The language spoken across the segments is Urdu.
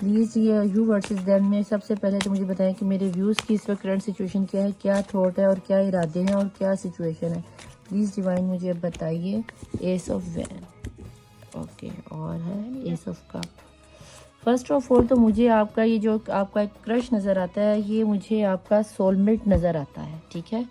پلیز یہ یو ورسز دیم میں سب سے پہلے تو مجھے بتائیں کہ میرے ویوز کی اس وقت کرنٹ سچویشن کیا ہے، کیا تھاٹ ہے اور کیا ارادے ہیں اور کیا سچویشن ہے. پلیز ڈیوائن مجھے بتائیے. ایس آف وین، اوکے، اور ہے S of cup. First of all تو مجھے آپ کا یہ جو آپ کا ایک کرش نظر آتا ہے، یہ مجھے آپ کا سول میٹ نظر آتا ہے. ٹھیک ہے،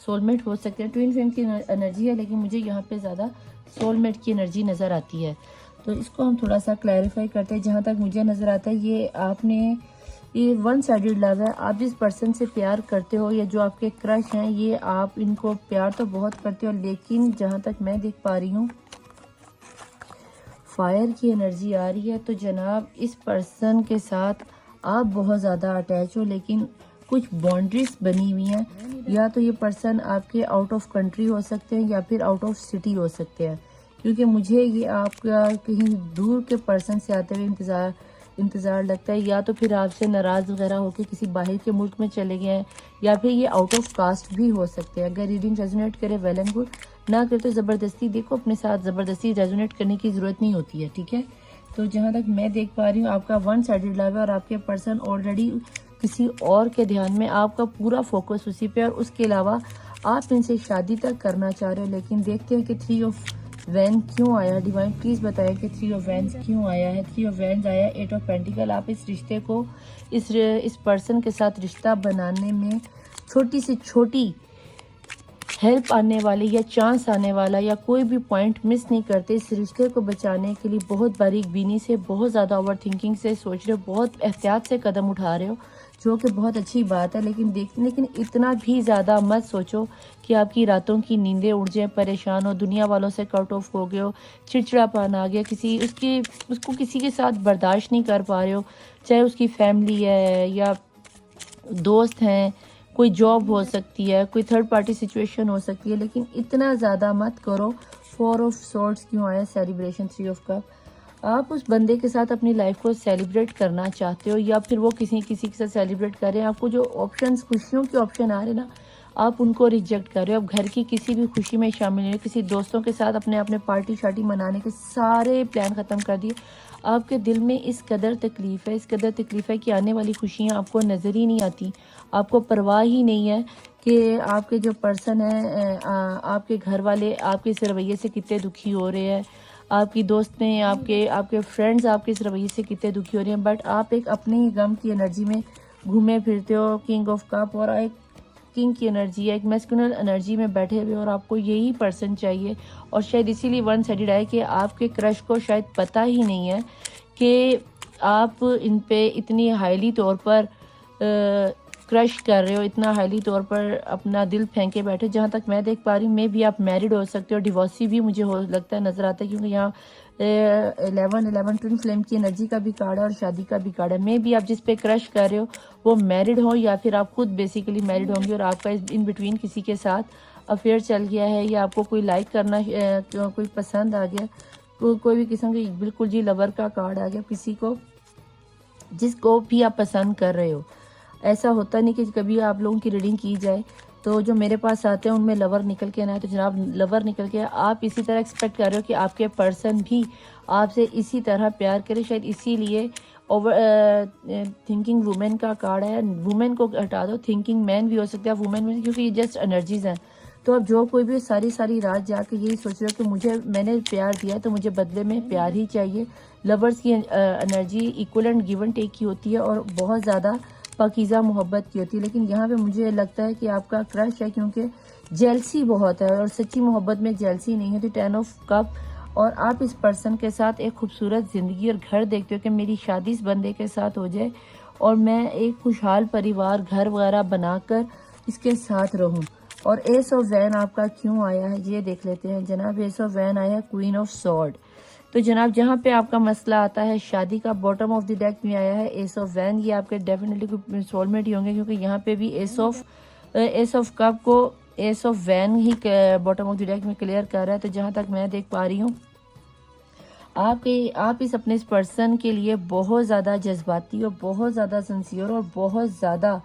سول میٹ ہو سکتے ہیں، ٹوین فلیم کی انرجی ہے، لیکن مجھے یہاں پہ زیادہ سول میٹ کی انرجی نظر آتی ہے. تو اس کو ہم تھوڑا سا کلیریفائی کرتے ہیں. جہاں تک مجھے نظر آتا ہے یہ آپ نے یہ ون سائیڈڈ لو ہے. آپ جس پرسن سے پیار کرتے ہو یا جو آپ کے کرش ہیں، یہ آپ ان کو پیار تو بہت کرتے ہو، لیکن جہاں تک میں دیکھ پا رہی ہوں فائر کی انرجی آ رہی ہے. تو جناب اس پرسن کے ساتھ آپ بہت زیادہ اٹیچ ہو، لیکن کچھ باؤنڈریز بنی ہوئی ہیں. یا تو یہ پرسن آپ کے آؤٹ آف کنٹری ہو سکتے ہیں یا پھر آؤٹ آف سٹی ہو سکتے ہیں، کیونکہ مجھے یہ آپ کا کہیں دور کے پرسن سے آتے ہوئے انتظار لگتا ہے. یا تو پھر آپ سے ناراض وغیرہ ہو کے کسی باہر کے ملک میں چلے گئے ہیں، یا پھر یہ آؤٹ آف کاسٹ بھی ہو سکتے ہیں. اگر ریڈنگ ریزونیٹ کرے ویل اینڈ گڈ، نہ کرے تو زبردستی دیکھو، اپنے ساتھ زبردستی ریزونیٹ کرنے کی ضرورت نہیں ہوتی ہے. ٹھیک ہے، تو جہاں تک میں دیکھ پا رہی ہوں آپ کا ون سائیڈڈ لو ہے، اور آپ کے پرسن آلریڈی کسی اور کے دھیان میں، آپ کا پورا فوکس اسی پہ، اور اس کے علاوہ آپ ان سے شادی تک کرنا چاہ رہے ہو. لیکن دیکھتے ہیں کہ 3 آف وین کیوں آیا. ڈیوائن پلیز بتائیں کہ 3 آف وینز کیوں آیا ہے. 3 آف وینز آیا ہے 8 آف پینٹیکل. آپ اس رشتے کو اس پرسن کے ساتھ رشتہ بنانے میں چھوٹی سے چھوٹی ہیلپ آنے والی یا چانس آنے والا یا کوئی بھی پوائنٹ مس نہیں کرتے. اس رشتے کو بچانے کے لیے بہت باریک بینی سے، بہت زیادہ اوور تھنکنگ سے سوچ رہے ہو، بہت احتیاط سے قدم اٹھا رہے ہو، جو کہ بہت اچھی بات ہے. لیکن اتنا بھی زیادہ مت سوچو کہ آپ کی راتوں کی نیندیں اڑ جائیں، پریشان ہو، دنیا والوں سے کٹ آف ہو گئے ہو، چڑچڑا پان آ گیا، اس کو کسی کے ساتھ برداشت نہیں کر پا رہے ہو، چاہے اس کی فیملی ہے یا دوست ہیں، کوئی جاب ہو سکتی ہے، کوئی تھرڈ پارٹی سچویشن ہو سکتی ہے. لیکن اتنا زیادہ مت کرو. 4 آف سورڈز کیوں آیا؟ سیلیبریشن. 3 of cup. آپ اس بندے کے ساتھ اپنی لائف کو سیلیبریٹ کرنا چاہتے ہو، یا پھر وہ کسی کے ساتھ سیلیبریٹ کر رہے ہیں. آپ کو جو آپشنز، خوشیوں کے آپشن آ رہے ہیں نا، آپ ان کو ریجیکٹ کر رہے ہو. اب گھر کی کسی بھی خوشی میں شامل نہیں ہو، کسی دوستوں کے ساتھ اپنے پارٹی شارٹی منانے کے سارے پلان ختم کر دیے. آپ کے دل میں اس قدر تکلیف ہے کہ آنے والی خوشیاں آپ کو نظر ہی نہیں آتی. آپ کو پرواہ ہی نہیں ہے کہ آپ کے جو پرسن ہیں، آپ کے گھر والے آپ کے اس رویے سے کتنے دکھی ہو رہے ہیں، آپ کی دوستیں، آپ کے فرینڈز آپ کے اس رویے سے کتنے دکھی ہو رہے ہیں. بٹ آپ ایک اپنے ہی غم کی انرجی میں گھومے پھرتے ہو. کنگ آف کپ، اور ایک کنگ کی انرجی ہے، ایک میسکولن انرجی میں بیٹھے ہوئے، اور آپ کو یہی پرسن چاہیے. اور شاید اسی لیے ون سائیڈڈ ہے کہ آپ کے کرش کو شاید پتہ ہی نہیں ہے کہ آپ ان پہ اتنی ہائیلی طور پر کرش کر رہے ہو، اتنا ہائیلی طور پر اپنا دل پھینکے بیٹھے. جہاں تک میں دیکھ پا رہی ہوں، میں بھی آپ میرڈ ہو سکتے ہو، ڈیورسی بھی مجھے لگتا ہے نظر آتا ہے، کیونکہ یہاں 11 ٹوین فلیم کی انرجی کا بھی کارڈ ہے اور شادی کا بھی کارڈ ہے. میں بھی آپ جس پہ کرش کر رہے ہو وہ میرڈ ہو، یا پھر آپ خود بیسیکلی میرڈ ہوں گے اور آپ کا ان بٹوین کسی کے ساتھ افیئر چل گیا ہے، یا آپ کو کوئی لائک کرنا، کوئی پسند آ گیا، کوئی بھی قسم کی، بالکل جی لور کا کارڈ آ گیا، کسی کو جس کو بھی آپ پسند کر رہے ہو. ایسا ہوتا نہیں کہ کبھی آپ لوگوں کی ریڈنگ کی جائے تو جو میرے پاس آتے ہیں ان میں لور نکل کے نہ ہے. تو جناب لور نکل کے آپ اسی طرح ایکسپیکٹ کر رہے ہو کہ آپ کے پرسن بھی آپ سے اسی طرح پیار کرے. شاید اسی لیے تھنکنگ وومن کا کارڈ ہے. وومن کو ہٹا دو، تھنکنگ مین بھی ہو سکتا ہے وومن میں، کیونکہ یہ جسٹ انرجیز ہیں. تو اب جو کوئی بھی ساری رات جا کے یہی سوچ رہے ہو کہ میں نے پیار دیا ہے تو مجھے بدلے میں پیار ہی چاہیے. لورز کی energy equivalent give and take کی ہوتی ہے اور بہت زیادہ پاکیزہ محبت کی ہوتی ہے. لیکن یہاں پہ مجھے لگتا ہے کہ آپ کا کرش ہے، کیونکہ جیلسی بہت ہے، اور سچی محبت میں جیلسی نہیں ہے. تو 10 آف کپ، اور آپ اس پرسن کے ساتھ ایک خوبصورت زندگی اور گھر دیکھتے ہو کہ میری شادی اس بندے کے ساتھ ہو جائے اور میں ایک خوشحال پریوار، گھر وغیرہ بنا کر اس کے ساتھ رہوں. اور ایس آف وین آپ کا کیوں آیا ہے یہ دیکھ لیتے ہیں جناب. ایس آف وین آیا ہے کوئین آف سورڈ. تو جناب جہاں پہ آپ کا مسئلہ آتا ہے شادی کا، باٹم آف دی ڈیک میں آیا ہے ایس آف وین. یہ آپ کے ڈیفینیٹلی کوئی سول میٹ ہی ہوں گے، کیونکہ یہاں پہ بھی ایس آف کپ کو ایس آف وین ہی باٹم آف دی ڈیک میں کلیئر کر رہا ہے. تو جہاں تک میں دیکھ پا رہی ہوں آپ اس اپنے اس پرسن کے لیے بہت زیادہ جذباتی اور بہت زیادہ سنسیئر اور بہت زیادہ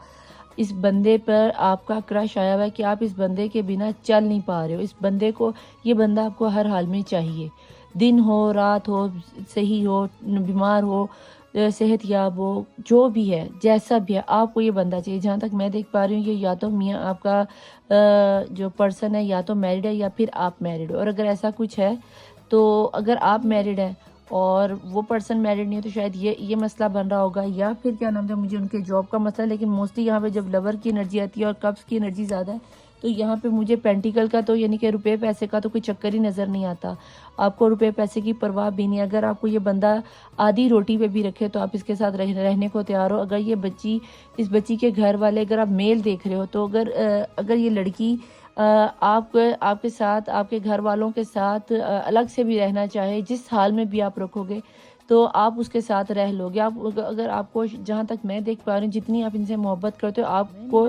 اس بندے پر آپ کا کرش آیا ہوا ہے کہ آپ اس بندے کے بنا چل نہیں پا رہے ہو. اس بندے کو، یہ بندہ آپ کو ہر حال میں چاہیے، دن ہو، رات ہو، صحیح ہو، بیمار ہو، صحت یاب ہو، جو بھی ہے جیسا بھی ہے آپ کو یہ بندہ چاہیے. جہاں تک میں دیکھ پا رہی ہوں یہ یا تو میاں آپ کا جو پرسن ہے یا تو میرڈ ہے یا پھر آپ میرڈ ہو. اور اگر ایسا کچھ ہے تو اگر آپ میرڈ ہیں اور وہ پرسن میرڈ نہیں ہے تو شاید یہ مسئلہ بن رہا ہوگا، یا پھر کیا نام ہے مجھے ان کے جاب کا مسئلہ. لیکن موسٹلی یہاں پہ جب لور کی انرجی آتی ہے اور کپس کی انرجی زیادہ ہے تو یہاں پہ مجھے پینٹیکل کا تو یعنی کہ روپے پیسے کا تو کوئی چکر ہی نظر نہیں آتا. آپ کو روپے پیسے کی پرواہ بھی نہیں. اگر آپ کو یہ بندہ آدھی روٹی پہ بھی رکھے تو آپ اس کے ساتھ رہنے کو تیار ہو. اگر یہ بچی، اس بچی کے گھر والے، اگر آپ میل دیکھ رہے ہو تو اگر یہ لڑکی آپ کے ساتھ، آپ کے گھر والوں کے ساتھ الگ سے بھی رہنا چاہے، جس حال میں بھی آپ رکھو گے تو آپ اس کے ساتھ رہ لو گے. اگر آپ کو، جہاں تک میں دیکھ پا رہی ہوں، جتنی آپ ان سے محبت کرتے ہو، آپ کو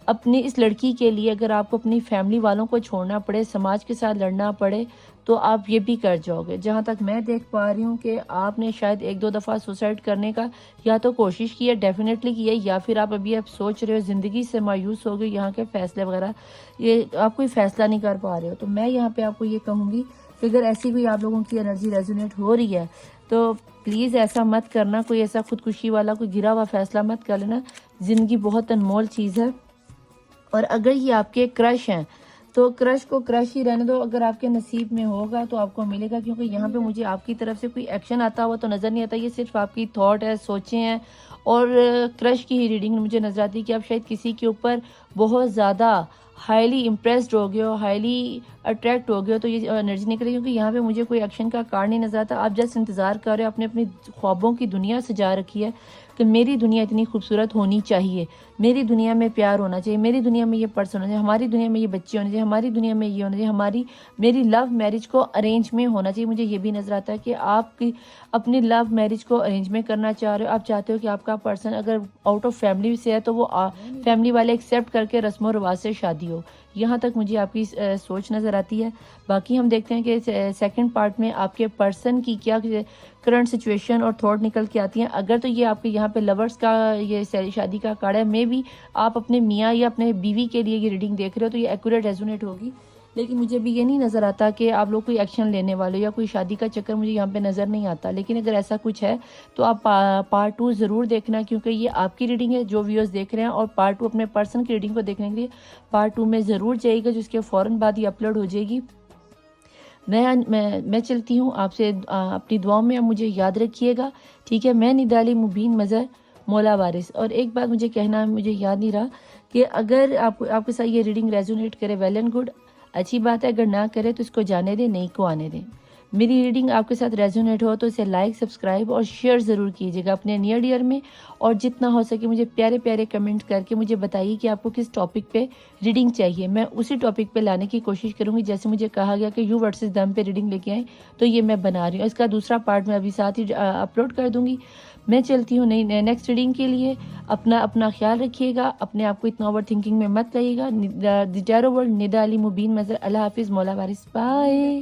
اپنی اس لڑکی کے لیے اگر آپ کو اپنی فیملی والوں کو چھوڑنا پڑے، سماج کے ساتھ لڑنا پڑے تو آپ یہ بھی کر جاؤ گے. جہاں تک میں دیکھ پا رہی ہوں کہ آپ نے شاید 1-2 دفعہ سوسائڈ کرنے کا یا تو کوشش کی ہے، ڈیفینیٹلی کی ہے، یا پھر آپ سوچ رہے ہو، زندگی سے مایوس ہو گئے، یہاں کے فیصلے وغیرہ یہ آپ کوئی فیصلہ نہیں کر پا رہے ہو. تو میں یہاں پہ آپ کو یہ کہوں گی کہ اگر ایسی کوئی آپ لوگوں کی انرجی ریزونیٹ ہو رہی ہے تو پلیز ایسا مت کرنا، کوئی ایسا خودکشی والا کوئی گرا ہوا فیصلہ مت کر لینا. زندگی بہت انمول چیز ہے. اور اگر یہ آپ کے کرش ہیں تو کرش کو کرش ہی رہنے دو. اگر آپ کے نصیب میں ہوگا تو آپ کو ملے گا، کیونکہ یہاں پہ مجھے آپ کی طرف سے کوئی ایکشن آتا ہوا تو نظر نہیں آتا. یہ صرف آپ کی تھاٹ ہے، سوچیں ہیں. اور کرش کی ہی ریڈنگ مجھے نظر آتی ہے کہ آپ شاید کسی کے اوپر بہت زیادہ ہائیلی امپریسڈ ہو گئے ہو، ہائیلی اٹریکٹ ہو گئے ہو، تو یہ انرجی نکلے. کیونکہ یہاں پہ مجھے کوئی ایکشن کا کارڈ نہیں نظر آتا. آپ جسٹ انتظار کر رہے ہو، اپنی خوابوں کی دنیا سجا رکھی ہے کہ میری دنیا اتنی خوبصورت ہونی چاہیے، میری دنیا میں پیار ہونا چاہیے، میری دنیا میں یہ پرسن ہونا چاہیے، ہماری دنیا میں یہ بچے ہونے چاہیے، ہماری دنیا میں یہ ہونا چاہیے، میری لو میرج کو ارینج میں ہونا چاہیے. مجھے یہ بھی نظر آتا ہے کہ آپ کی اپنی لو میرج کو ارینج میں کرنا چاہ رہے ہو. آپ چاہتے ہو کہ آپ کا پرسن اگر آؤٹ آف فیملی سے ہے تو وہ فیملی والے ایکسیپٹ کر کے رسم و رواج سے شادی ہو. یہاں تک مجھے آپ کی سوچ نظر آتی ہے. باقی ہم دیکھتے ہیں کہ سیکنڈ پارٹ میں آپ کے پرسن کی کیا کرنٹ سچویشن اور تھاٹ نکل کے آتی ہیں. اگر تو یہ آپ کے یہاں پہ لورز کا یہ شادی کا کارڈ ہے، میں بھی آپ اپنے میاں یا اپنے بیوی کے لیے یہ ریڈنگ دیکھ رہے ہو تو یہ ایکوریٹ ریزونیٹ ہوگی. لیکن مجھے بھی یہ نہیں نظر آتا کہ آپ لوگ کوئی ایکشن لینے والے یا کوئی شادی کا چکر مجھے یہاں پہ نظر نہیں آتا. لیکن اگر ایسا کچھ ہے تو آپ پارٹ 2 ضرور دیکھنا، کیونکہ یہ آپ کی ریڈنگ ہے جو ویورز دیکھ رہے ہیں. اور پارٹ 2 اپنے پرسن کی ریڈنگ کو دیکھنے کے لیے پارٹ 2 میں ضرور جائے گا، جس کے فوراً بعد یہ اپلوڈ ہو جائے گی. میں چلتی ہوں آپ سے، اپنی دعاؤں میں مجھے یاد رکھیے گا، ٹھیک ہے. میں نڈالی مبین مظہر مولا وارث. اور ایک بات مجھے کہنا، مجھے یاد نہیں رہا کہ اگر آپ کے ساتھ یہ ریڈنگ ریزونیٹ کرے ویل اینڈ گڈ، اچھی بات ہے. اگر نہ کرے تو اس کو جانے دیں، نہیں کو آنے دیں. میری ریڈنگ آپ کے ساتھ ریزونیٹ ہو تو اسے لائک، سبسکرائب اور شیئر ضرور کیجیے گا اپنے نیئر ڈیئر میں. اور جتنا ہو سکے مجھے پیارے پیارے کمنٹ کر کے مجھے بتائیے کہ آپ کو کس ٹاپک پہ ریڈنگ چاہیے. میں اسی ٹاپک پہ لانے کی کوشش کروں گی. جیسے مجھے کہا گیا کہ یو ورسز دم پہ ریڈنگ لے کے آئیں تو یہ میں بنا رہی ہوں. اس کا دوسرا پارٹ میں ابھی ساتھ ہی اپلوڈ کر دوں گی. میں چلتی ہوں نیکسٹ ریڈنگ کے لیے. اپنا خیال رکھیے گا، اپنے آپ کو اتنا اوور تھنکنگ میں مت لائیے گا. دی ٹیرو ورلڈ، ندا علی مبین مظہر. اللہ حافظ. مولا وارث. بائے.